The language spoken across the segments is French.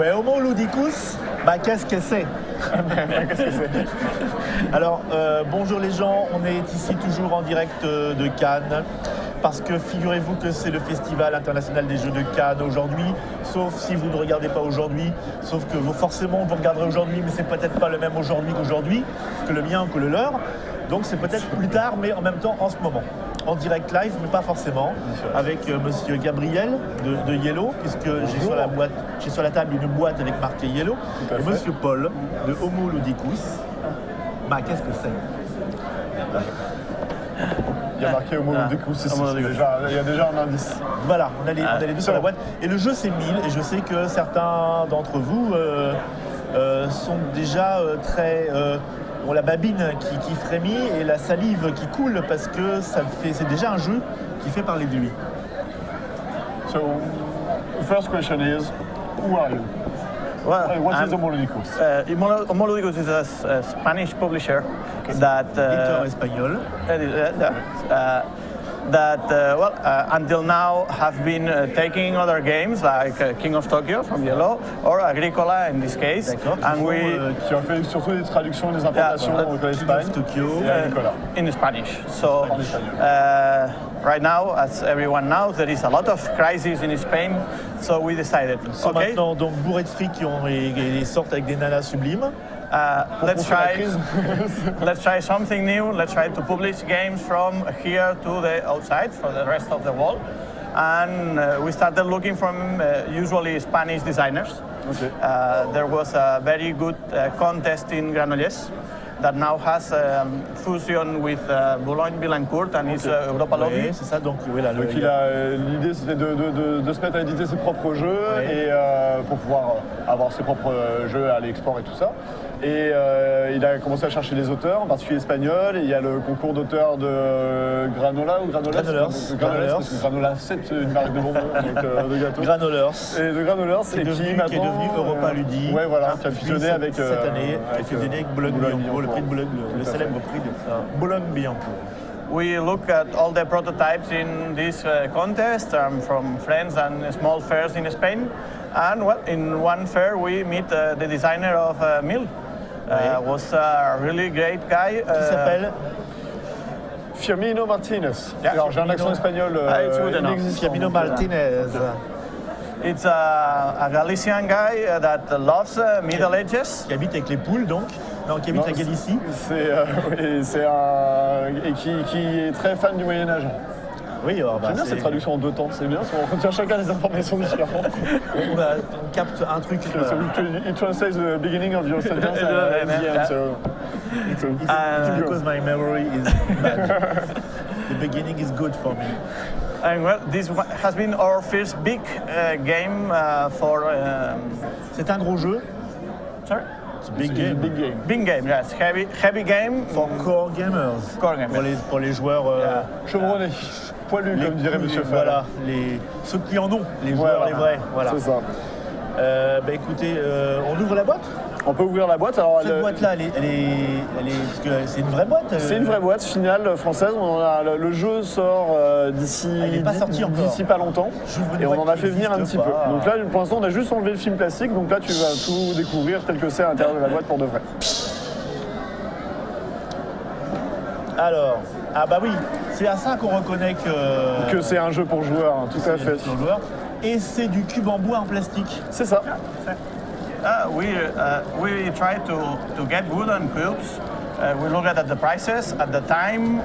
Ouais, Homo ludicus, bah qu'est-ce que c'est? Qu'est-ce que c'est? Alors, bonjour les gens, on est ici toujours en direct de Cannes, parce que figurez-vous que c'est le Festival international des Jeux de Cannes aujourd'hui, sauf si vous ne regardez pas aujourd'hui, sauf que forcément vous regarderez aujourd'hui, mais c'est peut-être pas le même aujourd'hui qu'aujourd'hui, que le mien ou que le leur, donc c'est peut-être plus tard, mais en même temps en ce moment. En direct live, mais pas forcément, avec monsieur Gabriel de Yellow, puisque j'ai sur la table une boîte avec marqué Yellow, et monsieur Paul de Homo ludicus. Bah, qu'est-ce que c'est? Il y a marqué Homo ludicus ici, il y a déjà un indice. Voilà, on a les deux sur la boîte. Et le jeu c'est 1000, et je sais que certains d'entre vous sont déjà très... ont la babine qui frémit et la salive qui coule parce que c'est déjà un jeu qui fait parler de lui. So, first question is, who are you? Well, What is Homo ludicus? Homo ludicus is a Spanish publisher that Éditeur espagnol. Until now have been taking other games like King of Tokyo from Yellow or Agricola in this case. D'accord. Qui ont fait surtout des traductions et des importations en Espagne. Tokyo. In Spanish. So right now, as everyone knows, there is a lot of crisis in Spain. So we decided, Sont maintenant donc bourrés de fric et sortent avec des nanas sublimes. Let's try something new. Let's try to publish games from here to the outside for the rest of the world. And we started looking from usually Spanish designers. Okay. There was a very good contest in Granollers that now has fusion with Boulogne-Billancourt and is Europa Lobby. Oui, c'est ça. Donc, oui, là, l'idée c'était de se mettre à éditer ses propres jeux et pour pouvoir avoir ses propres jeux à l'export et tout ça. Et il a commencé à chercher des auteurs, en particulier espagnols. Et il y a le concours d'auteurs de Granola ou Granolas. Parce que Granola, c'est une marque de bonbons, de gâteaux. Granollers. Et de Granollers, qui est devenu Europa Ludi. Ouais, voilà, qui a fusionné avec cette année, qui a fusionné avec Boulogne-Billancourt, le prix de Boulogne, le célèbre prix de Boulogne-Billancourt. We look at all the prototypes in this contest from friends and small fairs in Spain. And well, in one fair we meet the designer of Mill. Was a really great guy. Qui s'appelle Firmino Martinez. Yeah. Alors j'ai un accent espagnol Firmino Martinez. It's a Galician guy that loves Middle Ages. Qui habite avec les poules donc. Non, qui habite à Galicie. C'est un... et qui est très fan du Moyen-Âge. Oui, alors, j'aime bien cette traduction en deux temps, c'est bien, on retient chacun des informations différentes. On capte un truc. It translates the beginning of your sentence and the end, so... Because my memory is bad. The beginning is good for me. And well, this has been our first big game for... C'est un gros jeu. Sorry? It's a big game. Big game, yes. Heavy game. For core gamers. Core gamers. Pour les joueurs chevronnés, poilus, comme dirait Monsieur Fall. Voilà, ceux qui en ont, les joueurs, les vrais. Voilà. C'est ça. Bah écoutez, on ouvre la boîte? On peut ouvrir la boîte. Alors, cette boîte-là, parce que c'est une vraie boîte. C'est une vraie boîte finale française. Le jeu sort d'ici pas longtemps. Et on en a fait venir un petit peu. Donc là, pour l'instant, on a juste enlevé le film plastique. Donc là, tu vas tout découvrir tel que c'est à l'intérieur de la boîte pour de vrai. Alors, ah bah oui, c'est à ça qu'on reconnaît que c'est un jeu pour joueurs, hein, tout à fait. Et c'est du cube en bois en plastique. C'est ça. We try to get wooden cubes. We look at the prices at the time.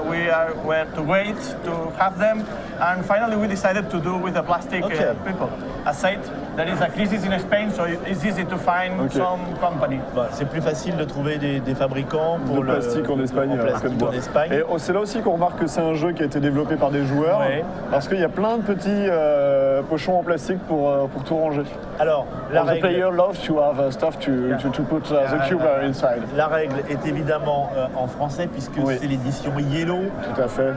We were to wait to have them, and finally we decided to do with the plastic people. As said, there is a crisis in Spain, so it's easy to find some company. Bah, c'est plus facile de trouver des fabricants pour le plastique en Espagne. Et c'est là aussi qu'on remarque que c'est un jeu qui a été développé par des joueurs, parce qu'il y a plein de petits pochons en plastique pour tout ranger. Alors, la règle. The player loves to have stuff to put the cube inside. La règle est évidemment en français puisque c'est l'édition Yellow. Tout à fait.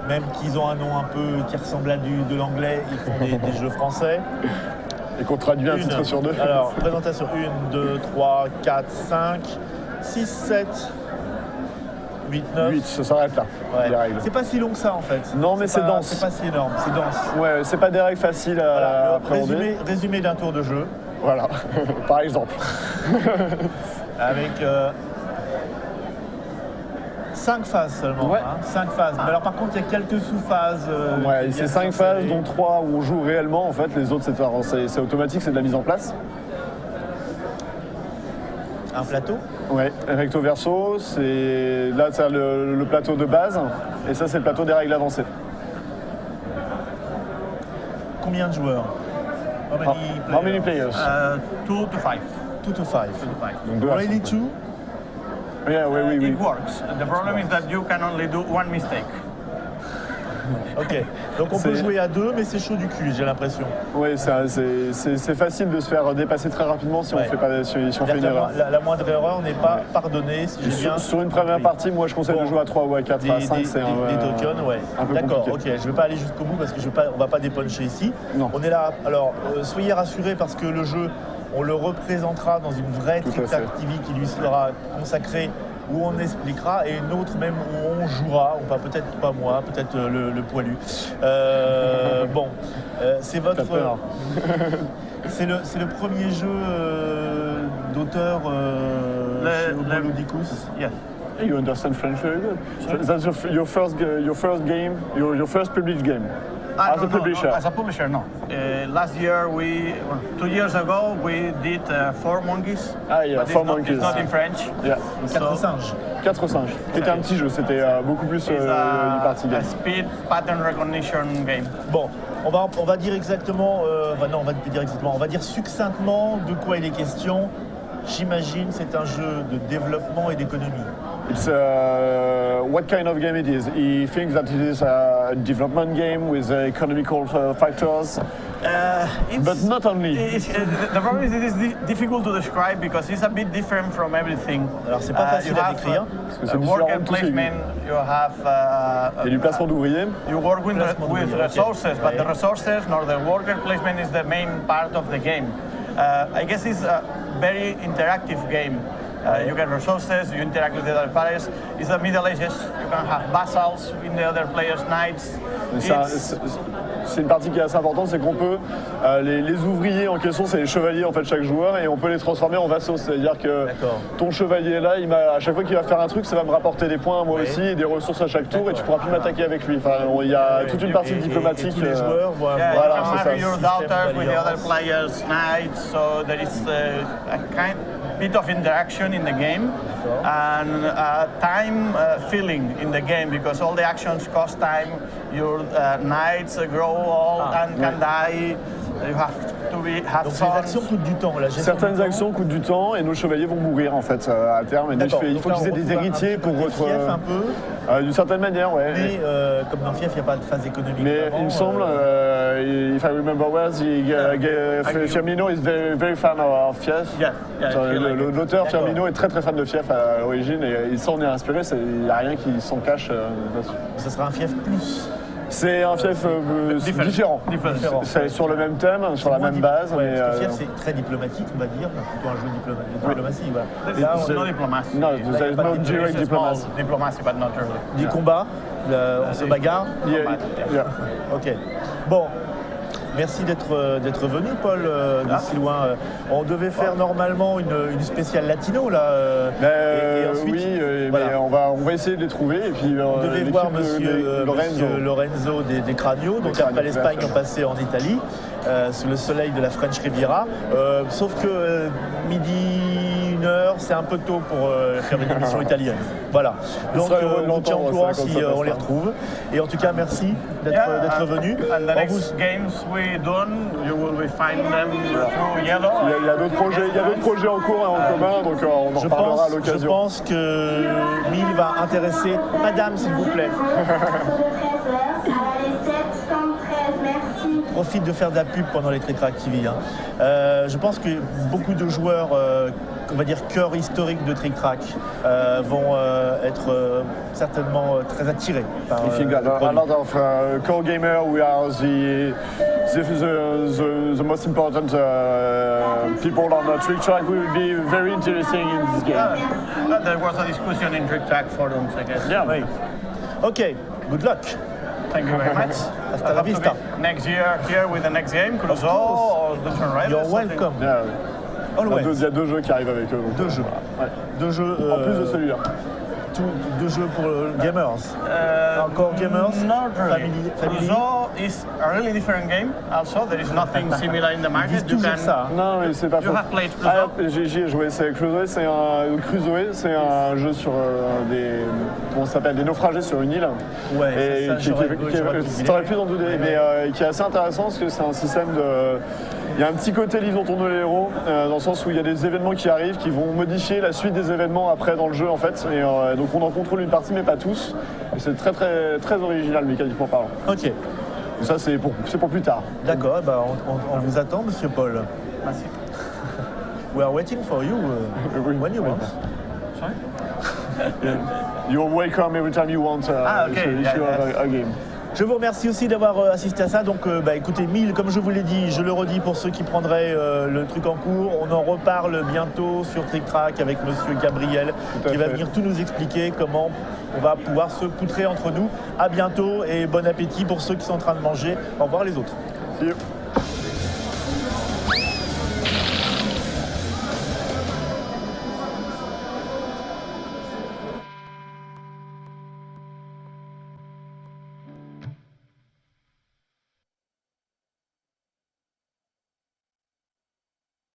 Même qu'ils ont un nom un peu qui ressemble à de l'anglais, ils font des jeux français. Et qu'on traduit un titre sur deux. Alors, présentation 1, 2, 3, 4, 5, 6, 7, 8, 9. 8, ça s'arrête là. Ouais. C'est pas si long que ça en fait. Non, mais c'est dense. C'est pas si énorme, c'est dense. Ouais, c'est pas des règles faciles à appréhender. Résumé d'un tour de jeu. Voilà, par exemple. Avec 5 phases seulement. Ouais. 5 phases. Mais alors par contre, il y a quelques sous-phases. Ouais, qui c'est viennent 5 phases, s'installer. dont 3 où on joue réellement en fait. Les autres, c'est automatique, c'est de la mise en place. Un plateau. Ouais, recto verso, là c'est le plateau de base, et ça c'est le plateau des règles avancées. Combien de joueurs? How many players? 2 to 5. 2 to 5. Donc, 2 à Really 5. two? Yeah, oui. It works. The problem is that you can only do one mistake. Ok. Donc on peut C'est- jouer à 2, mais c'est chaud du cul, j'ai l'impression. Oui, c'est facile de se faire dépasser très rapidement si on Ouais. fait pas, si on fait C'est-à-dire une que erreur. la moindre erreur n'est pas pardonnée, si j'ai bien Sur une première compris. partie, moi je conseille Bon. de jouer à 3 ou à 4, à 5, des c'est tokens, ouais. un peu D'accord, ok. compliqué. Je ne vais pas aller jusqu'au bout parce que on ne va pas dépuncher ici. Non. On est là. Alors, soyez rassurés parce que le jeu, on le représentera dans une vraie Tout à Tic Tac fait. TV qui lui sera consacrée, où on expliquera, et une autre même où on jouera, enfin peut-être pas moi, peut-être le poilu. Bon, c'est votre. T'as peur. C'est le premier jeu d'auteur chez Homo le- Ludicus. Yes. You understand French very good. That's your first game, your first published game. As a publisher. As a publisher, no. Last year, 2 years ago, we did 4 Monkeys. Ah, yeah, but it's 4 not- Monkeys. It's not in French. Yeah. 4 So- singes. 4 singes. C'était un petit jeu, c'était beaucoup plus It's du party a game. speed pattern recognition game. Bon, on va dire exactement, non, on va dire exactement, on va dire succinctement de quoi il est question. J'imagine c'est un jeu de développement et d'économie. It's what kind of game it is. He thinks that it is a development game with economical factors, but not only. The problem is it is difficult to describe because it's a bit different from everything. Alors, c'est pas facile you à have, décrire. que c'est différent worker de tous ces placement, you have Il y a du placement d'ouvriers. you work with, Placement with d'ouvriers, ok. resources, but the Ouais. resources nor the worker placement is the main part of the game. I guess it's a very interactive game. You get resources, you interact with the other players. It's the Middle Ages. You can have vassals in the other players' knights. Mais It's- c'est une partie qui est assez importante, c'est qu'on peut les ouvriers en question, c'est les chevaliers en fait chaque joueur, et on peut les transformer en vassaux. C'est-à-dire que D'accord. ton chevalier là, à chaque fois qu'il va faire un truc, ça va me rapporter des points moi Oui. aussi et des ressources à chaque tour, et tu pourras plus m'attaquer avec lui. Enfin, il y a toute une partie Et diplomatique. tous les joueurs vont Yeah, avoir Voilà, you can c'est ça, marry your système daughters with the other d'alliance. players' knights, so there is a bit of interaction in the game and time filling in the game because all the actions cost time. Your knights grow old and can die. You have to have Donc les sons. actions coûtent du temps. La gestion Certaines du temps. actions coûtent du temps et nos chevaliers vont mourir en fait à terme. Et donc, D'accord. il Donc faut là, qu'ils aient on des retrouve héritiers un petit pour côté fief un peu, d'une certaine manière, ouais. mais comme dans Fief, il n'y a pas de phase économique. Mais vraiment, il me semble, if I remember well, Firmino is very fan of Fief. Yeah, yeah, So, I feel like it. L'auteur D'accord. Firmino est très fan de Fief à l'origine et il s'en est inspiré. Il n'y a rien qui s'en cache là-dessus. Ce sera un Fief plus. C'est un Fief différent. Different. C'est sur le même thème, sur la Moins même base. ouais, mais, parce que Fief, c'est très diplomatique, on va dire, plutôt un jeu de diplomatie. Voilà. There's Là, no on a diplomacy. No, Là, il y a there's pas no de direct It's a small diplomacy. diplomacy, but not really. des combats, on se bagarre. Yeah, yeah. Ok. Bon. Merci d'être venu, Paul, de si loin. On devait faire normalement une spéciale latino, là. Et ensuite, voilà. mais on va essayer de les trouver. Et puis, On devait l'équipe voir de monsieur Lorenzo. Lorenzo des Cranios. Donc Cranios, après l'Espagne, bien sûr. on passait en Italie, sous le soleil de la French Riviera. Sauf que midi, 1h, c'est un peu tôt pour faire une émission italienne. Voilà. Donc sera on vous longtemps, tient au c'est courant comme si ça on les passera. retrouve. Et en tout cas, merci Yeah, d'être venu. And the On next vous- games we done, you will be find them through Yellow. Il y a d'autres projets en cours et en commun, donc on en Je reparlera à pense, l'occasion. que Mille va intéresser Madame, s'il vous plaît. Merci. Profite de faire de la pub pendant les Trick Track TV. Hein. Je pense que beaucoup de joueurs, on va dire cœur historique de Trick Track, vont être certainement très attirés par I think le that a produit. lot of core gamers, we are the most important people on the Trick Track. We will be very interesting in this game. There was a discussion in Trick Track forums, I guess. Yeah. Oui. Ok, good luck. Thank you very much. Hasta la I hope to vista. be next year here with the next game, Crusoe course. or for Dungeon Riders. You're I think. welcome. Yeah, ouais. Always. Il y a 2 jeux qui arrivent avec eux. Donc, Deux jeux. voilà. Ouais. 2 jeux. En plus de celui-là. 2 jeux pour gamers. Encore gamers. Not really. Family. Crusoe is a really different game. Also, there is nothing similar in the Ils market. disent toujours ça. Hein. Non, mais c'est pas You faux. have played Ah, Crusoe? j'y ai joué. Crusoe, c'est un jeu sur comment ça s'appelle, des naufragés sur une île. Ouais, Et ça, j'aurais pu t'aurais pu en douter, mais qui est assez intéressant parce que c'est un système de. Il y a un petit côté livre dont on est le héros, dans le sens où il y a des événements qui arrivent qui vont modifier la suite des événements après dans le jeu en fait. Et donc on en contrôle une partie mais pas tous. Et c'est très très très original mécaniquement parlant. Ok, Donc ça c'est pour plus tard. d'accord. Eh ben, on vous attend, Monsieur Paul. Merci. We are waiting for you Oui. when you want. Sorry? You're welcome every time you want Ah, ok. if you have a game. Je vous remercie aussi d'avoir assisté à ça. Donc, écoutez, 1000, comme je vous l'ai dit, je le redis pour ceux qui prendraient le truc en cours. On en reparle bientôt sur Trick Track avec Monsieur Gabriel Tout à qui va fait. venir tout nous expliquer comment on va pouvoir se poutrer entre nous. À bientôt et bon appétit pour ceux qui sont en train de manger. Au revoir les autres. See you.